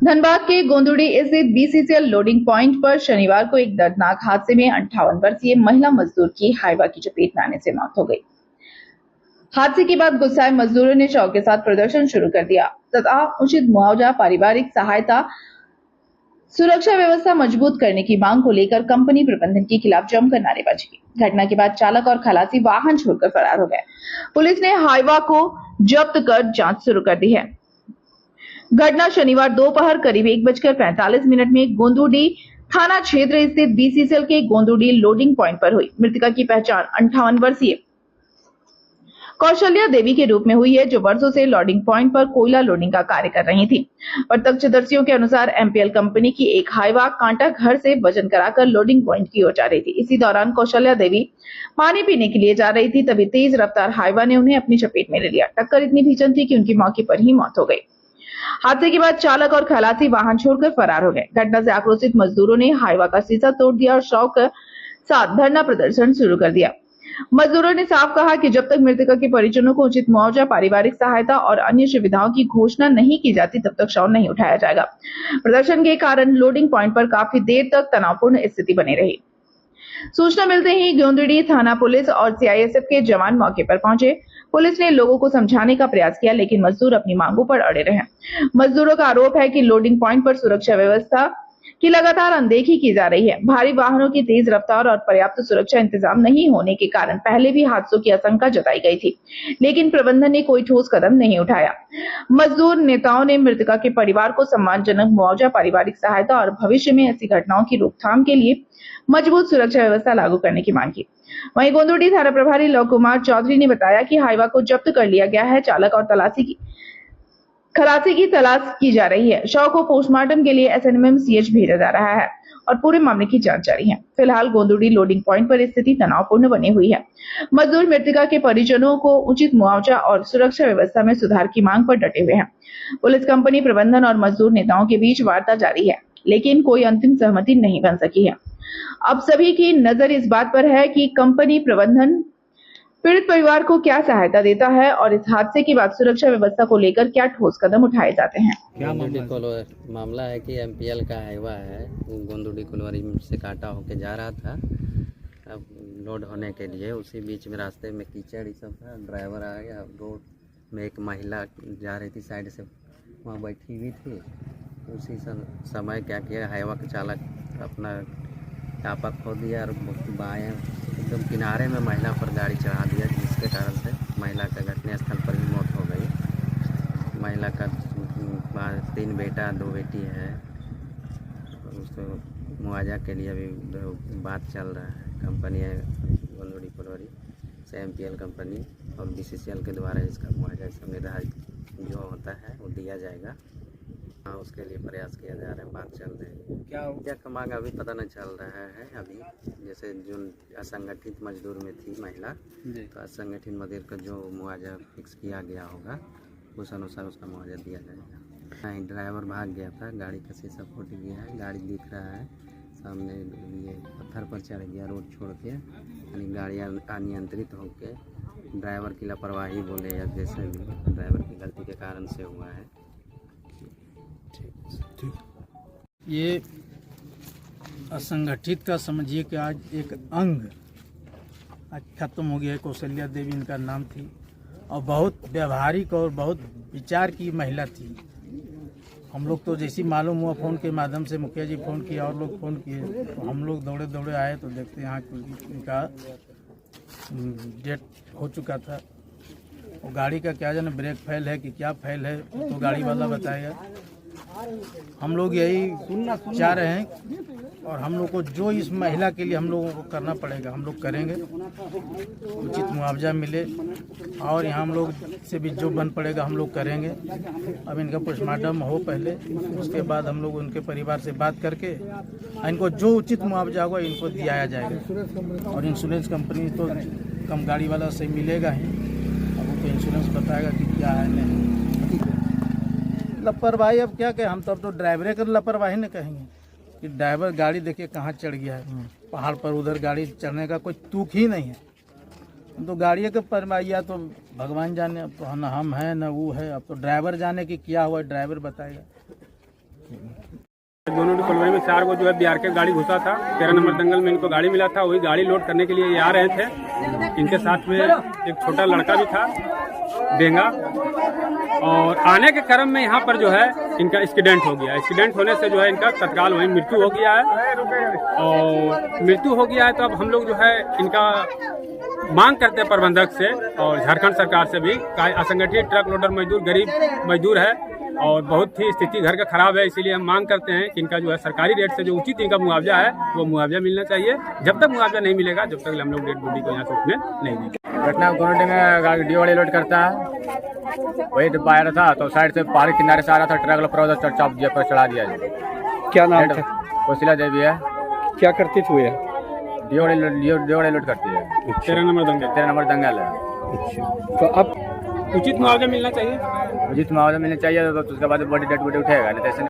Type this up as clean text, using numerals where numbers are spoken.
धनबाद के गोंदुड़ी स्थित BCCL loading point पर शनिवार को एक दर्दनाक हादसे में 58 वर्षीय महिला मजदूर की हाईवा की चपेट में आने से मौत हो गई। हादसे के बाद गुस्साए मजदूरों ने शव के साथ प्रदर्शन शुरू कर दिया तथा उचित मुआवजा, पारिवारिक सहायता, सुरक्षा व्यवस्था मजबूत करने की मांग को लेकर कंपनी प्रबंधन के खिलाफ जमकर नारेबाजी की। घटना के बाद चालक और खलासी वाहन छोड़कर फरार हो गए। पुलिस ने हाईवा को जब्त कर जांच शुरू कर दी है। घटना शनिवार दोपहर करीब 1:45 में गोंदुडी थाना क्षेत्र स्थित बीसीसीएल के गोंदुडी लोडिंग पॉइंट पर हुई। मृतका की पहचान 58 वर्षीय कौशल्या देवी के रूप में हुई है, जो वर्षों से लोडिंग पॉइंट पर कोयला लोडिंग का कार्य कर रही थी। प्रत्यक्षदर्शियों के अनुसार एमपीएल कंपनी की एक हाईवा कांटा घर से वजन कराकर लोडिंग पॉइंट की ओर जा रही थी। इसी दौरान कौशल्या देवी पानी पीने के लिए जा रही थी, तभी तेज रफ्तार हाईवा ने उन्हें अपनी चपेट में ले लिया। टक्कर इतनी भीषण थी कि उनकी मौके पर ही मौत हो गई। हादसे के बाद चालक और खलासी वाहन छोड़कर फरार हो गए। घटना से आक्रोशित मजदूरों ने हाईवा का शीशा तोड़ दिया और शव के साथ धरना प्रदर्शन शुरू कर दिया। मजदूरों ने साफ कहा कि जब तक मृतका के परिजनों को उचित मुआवजा, पारिवारिक सहायता और अन्य सुविधाओं की घोषणा नहीं की जाती, तब तक शव नहीं उठाया जाएगा। प्रदर्शन के कारण लोडिंग पॉइंट पर काफी देर तक तनावपूर्ण स्थिति बनी रही। सूचना मिलते ही गोंदुड़ी थाना पुलिस और सीआईएसएफ के जवान मौके पर पहुंचे। पुलिस ने लोगों को समझाने का प्रयास किया, लेकिन मजदूर अपनी मांगों पर अड़े रहे। मजदूरों का आरोप है कि लोडिंग पॉइंट पर सुरक्षा व्यवस्था की लगातार अनदेखी की जा रही है। भारी वाहनों की तेज रफ्तार और पर्याप्त सुरक्षा इंतजाम नहीं होने के कारण पहले भी हादसों की आशंका जताई गई थी, लेकिन प्रबंधन ने कोई ठोस कदम नहीं उठाया। मजदूर नेताओं ने मृतका के परिवार को सम्मानजनक मुआवजा, पारिवारिक सहायता और भविष्य में ऐसी घटनाओं की रोकथाम के लिए मजबूत सुरक्षा व्यवस्था लागू करने की मांग की। वहीं गोंदुड़ी थाना प्रभारी लव कुमार चौधरी ने बताया कि हाईवा को जब्त कर लिया गया है। चालक और खलासी की तलाश की जा रही है। शव को पोस्टमार्टम के लिए एसएनएमसीएच भेजा जा रहा है और पूरे मामले की जांच जारी है। फिलहाल गोंदुड़ी लोडिंग पॉइंट पर स्थिति तनावपूर्ण बनी हुई है। मजदूर मृतका के परिजनों को उचित मुआवजा और सुरक्षा व्यवस्था में सुधार की मांग पर डटे हुए हैं। पुलिस, कंपनी प्रबंधन और मजदूर नेताओं के बीच वार्ता जारी है, लेकिन कोई अंतिम सहमति नहीं बन सकी है। अब सभी की नजर इस बात पर है कि कंपनी प्रबंधन पीड़ित परिवार को क्या सहायता देता है और इस हादसे के बाद सुरक्षा व्यवस्था को लेकर क्या ठोस कदम उठाए जाते हैं। क्या मामला है कि एमपीएल का हाईवा है, गोंदुड़ी कुलवारी से काटा होके जा रहा था अब लोड होने के लिए। उसी बीच में रास्ते में कीचड़ ही सब था। ड्राइवर आ गया, रोड में एक महिला जा रही थी साइड से, वहाँ बैठी हुई थी। उसी समय क्या किया, हाईवा का चालक अपना चापा खो दिया और बाएँ एकदम किनारे में महिला पर गाड़ी चढ़ा दिया, जिसके कारण से महिला का घटनास्थल पर ही मौत हो गई। महिला का 3 बेटा 2 बेटी है। उसको मुआवजा के लिए अभी बात चल रहा है। कंपनी है गोंदुड़ी कुलवारी से एमपीएल कंपनी और बीसीसीएल के द्वारा इसका मुआवजा सब निर्धारित जो होता है वो दिया जाएगा। हाँ, उसके लिए प्रयास किया जा रहा है, बात चल रही है। क्या कमांग अभी पता नहीं चल रहा है। अभी जैसे जो असंगठित मजदूर में थी महिला, तो असंगठित मजदूर का जो मुआवजा फिक्स किया गया होगा उस अनुसार उसका मुआवजा दिया जाएगा। नहीं, ड्राइवर भाग गया था, गाड़ी का शीशा फूट गया है, गाड़ी दिख रहा है सामने, ये पत्थर पर चढ़ गया रोड छोड़ के, यानी गाड़ियाँ अनियंत्रित होकर ड्राइवर की लापरवाही बोले या जैसे भी ड्राइवर की गलती के कारण से हुआ है। ये असंगठित का समझिए कि आज एक अंग आज खत्म हो गया है। कौशल्या देवी इनका नाम थी और बहुत व्यवहारिक और बहुत विचार की महिला थी। हम लोग तो जैसी मालूम हुआ फ़ोन के माध्यम से, मुखिया जी फ़ोन किया और लोग फ़ोन किए, तो हम लोग दौड़े दौड़े आए तो देखते यहाँ इनका डेथ हो चुका था। और गाड़ी का क्या जाने ब्रेक फेल है कि क्या फेल है, तो गाड़ी वाला बताएगा। हम लोग यही चाह रहे हैं और हम लोग को जो इस महिला के लिए हम लोगों को करना पड़ेगा हम लोग करेंगे। उचित मुआवजा मिले और यहाँ हम लोग से भी जो बन पड़ेगा हम लोग करेंगे। अब इनका पोस्टमार्टम हो पहले, उसके बाद हम लोग उनके परिवार से बात करके इनको जो उचित मुआवजा होगा इनको दिया जाएगा। और इंश्योरेंस कंपनी तो कम गाड़ी वाला से मिलेगा ही, अब उनको इंश्योरेंस बताएगा कि क्या है नहीं। लापरवाही अब क्या कहें, हम तो ड्राइवरे कर लापरवाही न कहेंगे कि ड्राइवर गाड़ी देखिए कहाँ चढ़ गया है पहाड़ पर, उधर गाड़ी चढ़ने का कोई तुक ही नहीं है। तो गाड़ियों के परवाइया तो भगवान जाने, अब तो न हम हैं न वो है। अब तो ड्राइवर जाने की क्या हुआ, ड्राइवर बताएगा। दोनों कोलवरी में 4 को जो है बिहार के गाड़ी घुसा था। 13 नंबर दंगल में इनको गाड़ी मिला था, वही गाड़ी लोड करने के लिए ये आ रहे थे। इनके साथ में एक छोटा लड़का भी था, डेंगा। और आने के क्रम में यहाँ पर जो है इनका एक्सीडेंट हो गया। एक्सीडेंट होने से जो है इनका तत्काल वहीं मृत्यु हो गया है। और मृत्यु हो गया है तो अब हम लोग जो है इनका मांग करते हैं प्रबंधक से और झारखंड सरकार से भी। असंगठित ट्रक लोडर मजदूर गरीब मजदूर है और बहुत ही स्थिति घर का खराब है, इसीलिए हम मांग करते हैं कि इनका जो है सरकारी रेट से जो उचित इनका मुआवजा है वो मुआवजा मिलना चाहिए। जब तक मुआवजा नहीं मिलेगा जब तक हम लोग डेड बॉडी को यहाँ से उठने नहीं देंगे। घटना गोनडी में गाड़ी डी वाली लोड करता है, वही डिब्बा आ रहा था तो साइड से पहाड़ी किनारे से आ रहा था, ट्रक लोग चाप दिया पर चढ़ा दिया। क्या नाम था? कौशल्या देवी है। क्या करती थी वो ये? डी वाली लोड करती है। 13 नंबर दंगल है। तो अब उचित मुआवजा मिलना चाहिए। उचित मुआवजा मिलना चाहिए तो उसके बाद बॉडी डेड बॉडी उठेगा नहीं तो ऐसे